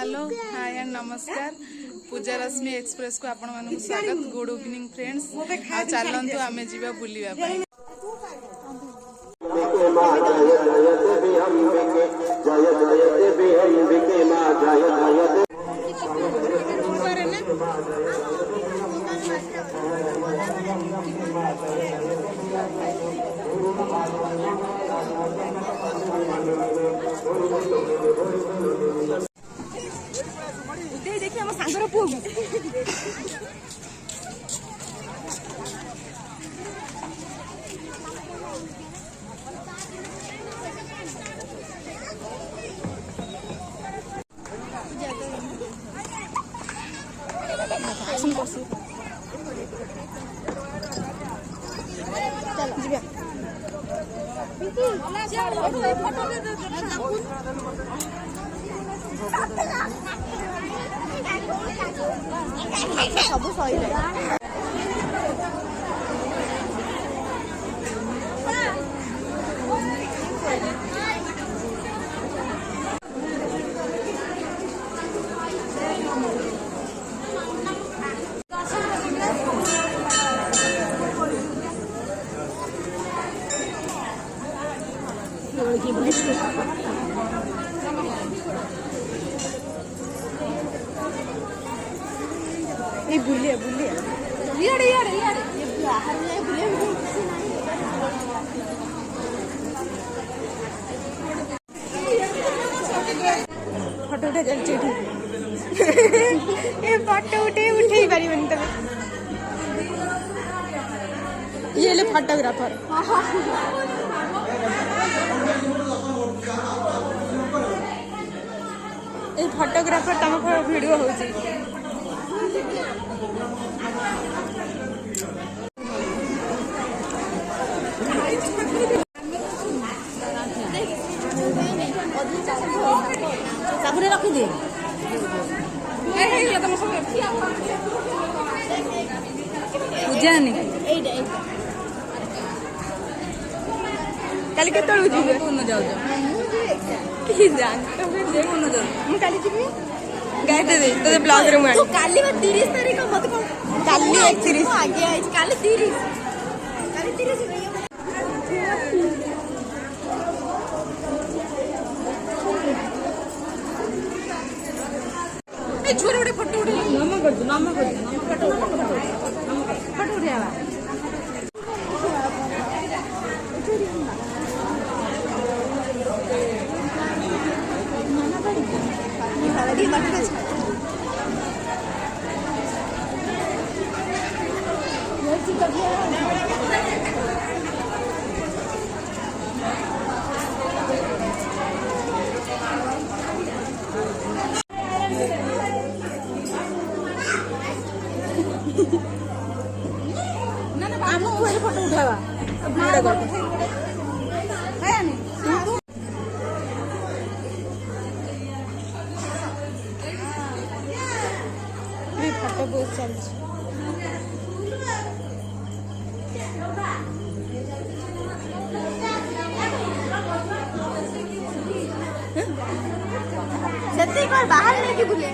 Hello hi and नमस्कार पूजा रश्मि express को आपण मानक स्वागत। Good evening friends. चलतु आम जीवा बुलिया देखिए हम सांगर पुओ सब सही ये बुलिया बुलिया यारे यारे यारे ये बाहर में बुलिया फोटो उठा चलचे ये फोटो उठे पारी बन तब ये ले फोटोग्राफर ये फोटोग्राफर तम वीडियो होची साबुने रखी दे पूजा नहीं काली केतळू जीवे कोन जाऊ की जान तो फिर जे कोन जाऊ हम काली जीवे गाइड दे तो ब्लॉग रे मैं तू काली 30 तारीख मत को काली 31 आगे आई काली 30 ए छोरे उठे फोटो उठे नाम कर दो फोटो उठे आवा फोटो उठावा फोटो बहुत चलছে सत्य एक बार बाहर लेके बुले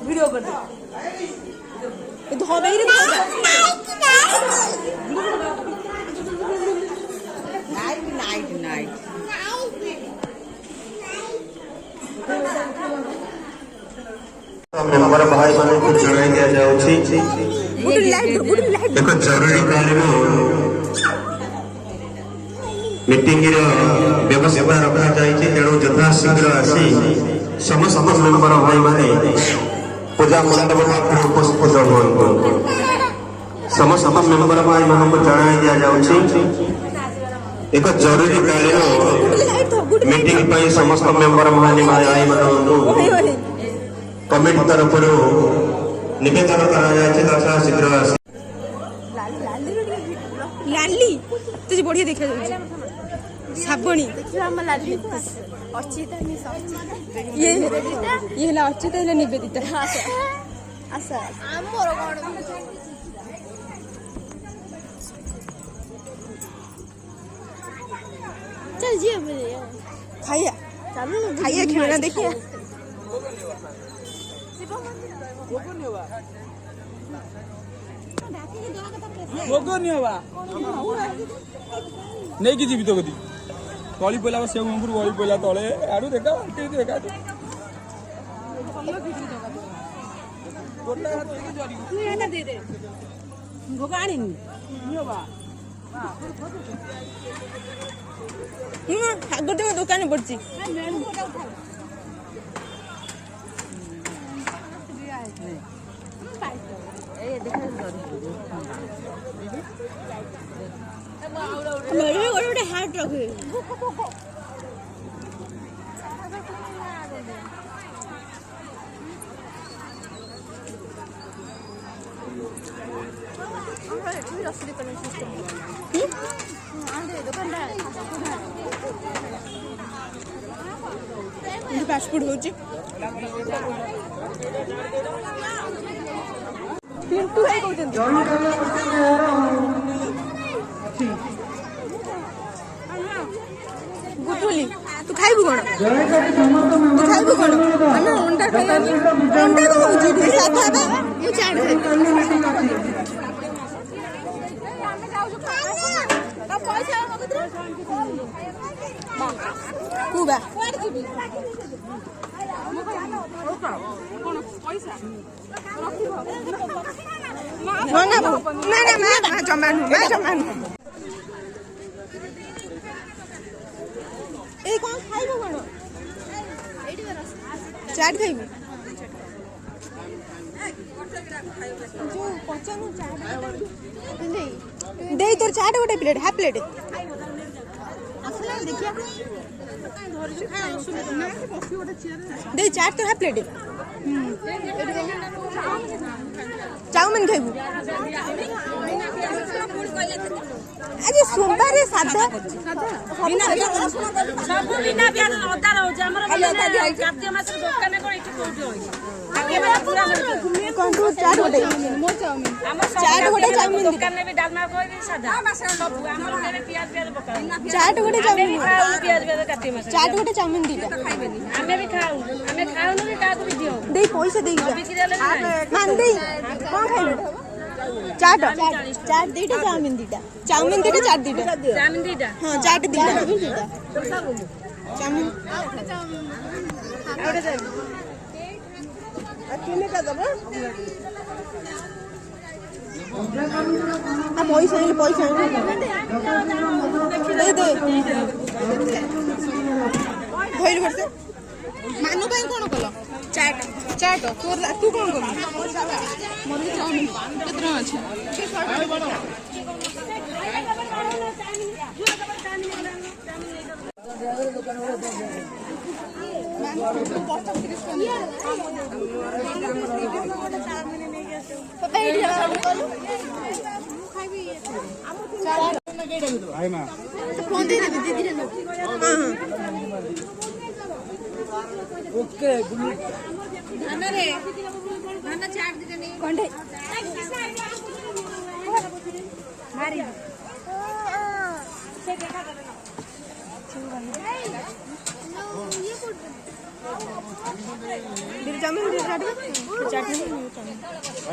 वीडियो कर धो गई रे नाइट नाइट मेंबर भाई माने को जणाई दिया जाउछि देखो जरूरी कालीन मीटिंग रो व्यवस्था रखा जाइछि तेणु यथा शीघ्र आसी समस्त मेंबर भाई माने पूजा मंडप पाखरे उपस्थित हुअन्तु। समस्त मेंबर भाई मान को जणाई दिया जाउछि एक जरूरी कालीन मीटिंग पर समस्त मेंबर भाई माने कमिटी तरफ निवेदन करा शीघ्र लाली तुझे बढ़िया देखा ସାବଣୀ ଇଏ ହେଲା ଅଚ୍ୟୁତ ହେଲା ନିବେଦିତା ଆମର କଣ चल जी ଖାଇବା ଖାଇବା ଖେଳନା ଦେଖିବା ନେଇକି ଯିବି ତ କଦି ଗଳି ପଇଲା ସେ ଉପରୁ ଗଳି ପଇଲା ତଳେ ଆଡୁ ଦେଖା ଦେଖା ଭୋଗ ଆଣିନି ଗୋଟେ ଦୋକାନରେ ପଡିଛି ଗୋଟେ ହାଟ ରଖେ ପାସପୋର୍ଟ ହଉଛି ପିଣ୍ଟୁ ଭାଇ କହୁଛନ୍ତି ଗୁଟୁଲି ତୁ ଖାଇବୁ କଣ ତୁ ଖାଇବୁ କଣ ଆମେ ଅଣ୍ଡା ଖାଇବାନି ଅଣ୍ଡା ତ ହଉଛି ସାଧା ବା ମୁଁ ଚାଟ କୁବା ଜମା ଏଇ କଣ ଖାଇବୁ କଣ ଚାଟ ଖାଇବୁ ଯୋଉ ପଚାରୁ ଚାଟ ଦେଇ ତୋର ଚାଟ ଗୋଟେ ପ୍ଲେଟ ହାଫ ପ୍ଲେଟ ଦେଇ ଚାଟ ତୋର ହାଫ ପ୍ଲେଟ ଚାଉମିନ ଖାଇବୁ ଆଜି ସୋମବାରେ ସାଧା ସବୁ ବିନା ପିଆଜ ଅଦା ରହୁଛି ଆମର କାର୍ତ୍ତିକ ମାସରେ ଦୋକାନ କଣ ଏଠି କୋଉଠି ହଉଛି ଦୋକାନରେ ବି ଡାଲମା କହିବି ସାଧା ସବୁ ଆମର ପିଆଜ ପକା ଚାଟ ଗୋଟେ ଚାଉମିନ ପିଆଜ କାର୍ତ୍ତିକ ମାସ ଚାଟ ଗୋଟେ ଚାଉମିନ ଦିଟା ଆମେ ବି ଖାଉନୁ ଆମେ ଖାଉନୁ ବି କାହାକୁ ବି ଦିଅ ଦେଇ ପଇସା ଦେଇ ମାନ ଦେଇ କଣ ଖାଇବୁ ଚାଟ ଚାଟ ଦିଟା ଚାଉମିନ ଦିଟା ଚାଉମିନ ଦିଟା ଚାଟ ଦିଟା ଚାଉମିନ ଦିଟା ହଁ ଚାଟ ଦିଟା ଚାଉମିନ ପଇସା ପଇସା ଦେ ଧଇଲୁ ବର୍ଷେ ମାନୁ ପାଇଁ କଣ କଲ ଚାଟ ଚାଟ ତୁ କଣ କଲୁ ମୋର ଚାଉମିନ କେତେ ଟଙ୍କା ଅଛି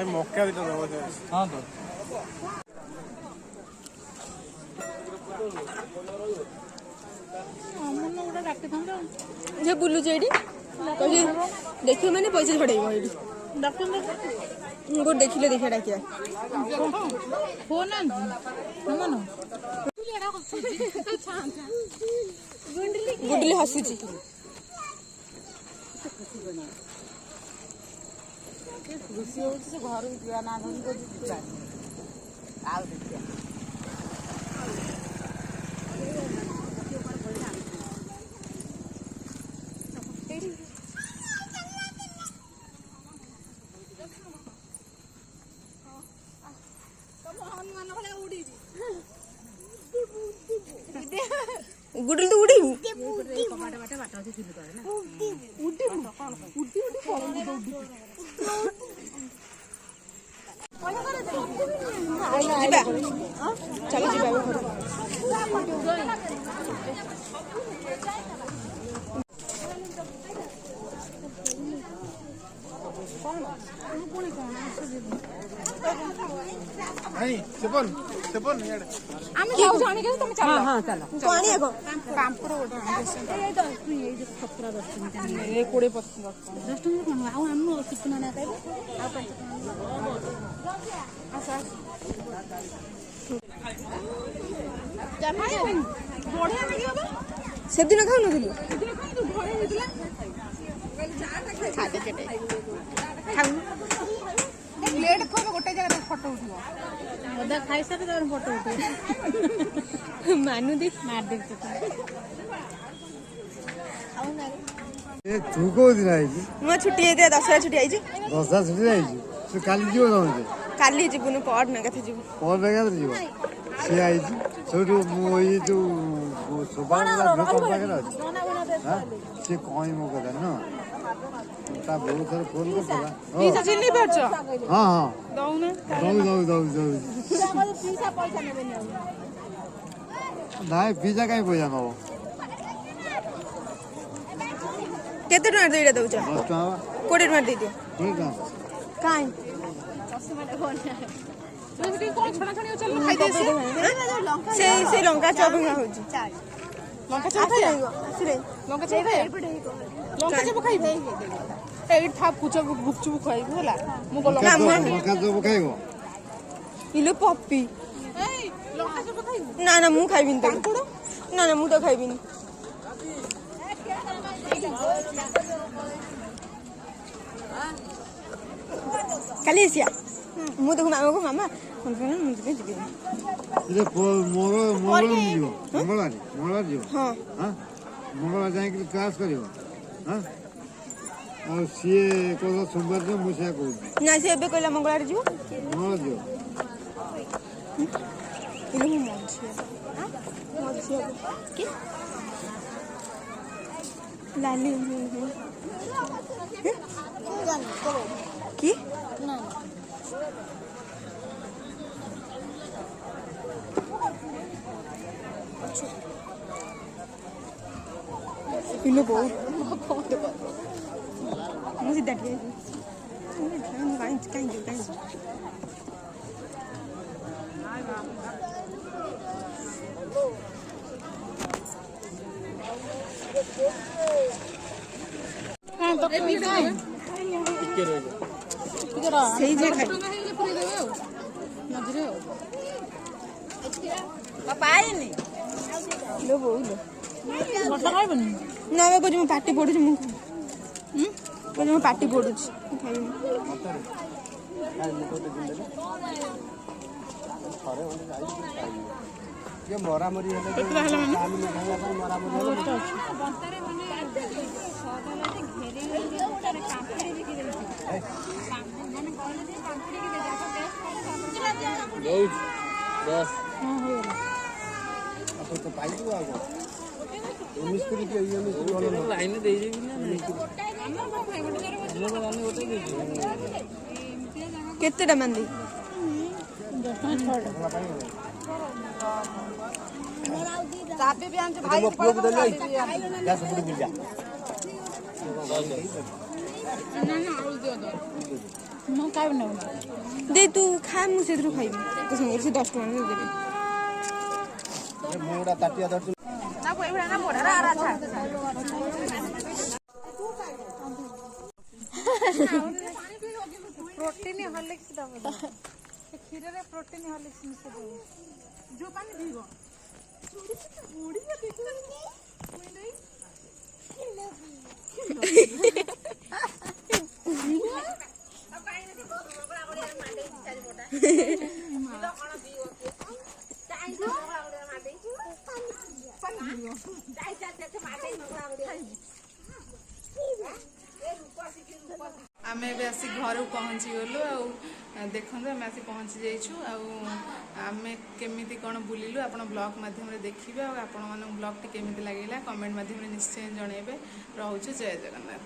ମକା ଦିଟା ଦବ ହଁ ତ ଯେ ବୁଲୁଛି ଏଇଠି କହିଲି ଦେଖିବ ମାନେ ପଇସା ଛଡେଇବ ଏଇଠି ଗୋଟେ ଦେଖିଲେ ଦେଖିବା ଡାକିବା ଗୁଡିଲି ହସୁଛି ଖୁସି ହଉଛି ସେ ଘରକୁ ଯିବା ନା ଯିବା ଆଉ ଦେଖିବା ଗୁଡୁ चलो जी ଆମେ ଯାଉଛୁ ଆଣିକି ତମେ ଚାଲ। ହଁ ଚାଲ। ତୁ ଆଣିବାକୁ ପାମ୍ପଡ଼ ଗୋଟେ ଏଇ ତ ଏଇ ଯୋଉ ଖତରା 10 ଟଙ୍କା। 20 10 10 ଟଙ୍କା କଣ ଆଉ ଆମ ଚିକନା ନା ଖାଇବେ ଆଉ 5 ଟଙ୍କା। ବଢିଆ ଲାଗିବ ବା। ସେଦିନ ଖାଉନଥିଲୁ ଘରେ ହେଇଥିଲା। ପ୍ଲେଟ୍ ଖୋବେ ଗୋଟେ ଜାଗାରେ ଫଟୋ ଉଠିବ। ଅଧା ଖାଇସାରି ତାପରେ ଫଟୋ ଉଠେଇବ। ମାନୁଦି ମାରିଦେବି ତତେ। ତୁ କୋଉଦିନ ଆଇଛୁ? ମୋ ଛୁଟି ହେଇଥିଲା ଦଶହରା ଛୁଟି ଆଇଛି। ଦଶହରା ଛୁଟି ଆଇଛୁ? ତୁ କାଲି ଯିବ ସମସ୍ତେ? କାଲି ଯିବୁନି ପଅରଦିନ କଥା ଯିବୁ। ପଅରଦିନ କେତେ ଯିବ? ସିଏ ଆଇଛି ସେଇଠୁ ମୁଁ ଏଇ ଯୋଉ ସୁଭାଷ ଦୋକାନ ପାଖରେ ଅଛି। ସିଏ କଇଁ ମୋ କଥା ନୁହଁ ତା ବୋଉ ଥର ଫୋନ କରିଥିଲା। ପିସା ଚିହ୍ନି ପାରୁଛ? ହଁ ହଁ ଦଉନା ଦଉ ନାଇଁ ପିଜା କାଇଁ ପଇସା ନବ? କେତେ ଟଙ୍କା ଦୁଇଟା ଦଉଛ? 10 ଟଙ୍କା 20 ଟଙ୍କା ଦେଇଦିଅ। 20 ଟଙ୍କା କାଇଁ ସେଇ ଲଙ୍କା ଚପ ହଉଛି। ଲଙ୍କା ଚପ ଖାଇବା? ଲଙ୍କା ଚପ ଖାଇବା? ଲଙ୍କା ଚପ ଖାଇବେ? ଏଇଠି ଥା ଗୁପଚୁପ ଖାଇବୁ ହେଲା। ମୁଁ ଲଙ୍କା ଚପ ଖାଇବ? ଇଲୋ ପପି ଲଙ୍କା ଚପ ଖାଇବୁ? ନା ନା ମୁଁ ଖାଇବିନି ତାକୁ। ନା ନା ମୁଁ ତ ଖାଇବିନି। କାଲି ଆସିଆ ମୁଁ ଦେଖୁ ମାମାକୁ ମାମା ମୁଁ ଯିବିନି। ମଙ୍ଗଳବାର ଯିବ? ମଙ୍ଗଳବାର ଯିବ? ହଁ ମଙ୍ଗଳବାର ଯାଇକି କ୍ଲାସ୍ କରିବ? ଆଉ ସିଏ କହିଲା ସୋମବାର ଯିବ ମୁଁ ସେଇଆ କହୁଛି। ନା ସେ ଏବେ କହିଲା ମଙ୍ଗଳବାର ଯିବ। ମଙ୍ଗଳବାର ଯିବ? କି ଲାଲି କି ଇଲୋ ବୋଉ ମୁଁ ସିଧା ଟିକେ କାଇଁ ସେଇ ଯେ ଖାଇ ଲୋ ବୋଉ ଲୋ ନା ବା କହୁଛି ମୋ ପାଟି ପଡୁଛି ମୁଁ କହୁଛି ମୋ ପାଟି ପଡୁଛି ମୁଁ ଖାଇବିନି। ମରାମରି ହେଲେ ପାଇଯିବ ଆଉ ଲାଇନ ଦେଇଦେବି ନା କେତେଟା ମାନ୍ଦି? 10 ଟଙ୍କା 6 ଚାବି ବି ଆଣିଛୁ ଭାଇ ମୁଁ ଖାଇବି ନା ଦେ ତୁ ଖା ମୁଁ ସେଥିରୁ ଖାଇବି ତୋ ସାଙ୍ଗରେ ସେ 10 ଟଙ୍କା ଦେବି। ପ୍ରୋଟିନ ହର୍ଲିକ୍ସ ଦବ କ୍ଷୀରରେ ପ୍ରୋଟିନ ହର୍ଲିକ୍ସ ମିଶେଇ ଦବ ଯୋଉ ପାଣି ପିଇବ ଆମେ ଏବେ ଆସି ଘରକୁ ପହଞ୍ଚିଗଲୁ ଆଉ ଦେଖନ୍ତୁ ଆମେ ଆସି ପହଞ୍ଚି ଯାଇଛୁ ଆଉ ଆମେ କେମିତି କ'ଣ ବୁଲିଲୁ ଆପଣ ବ୍ଲଗ୍ ମାଧ୍ୟମରେ ଦେଖିବେ ଆଉ ଆପଣମାନଙ୍କୁ ବ୍ଲଗ୍ଟି କେମିତି ଲାଗିଲା କମେଣ୍ଟ ମାଧ୍ୟମରେ ନିଶ୍ଚୟ ଜଣାଇବେ। ରହୁଛୁ ଜୟ ଜଗନ୍ନାଥ।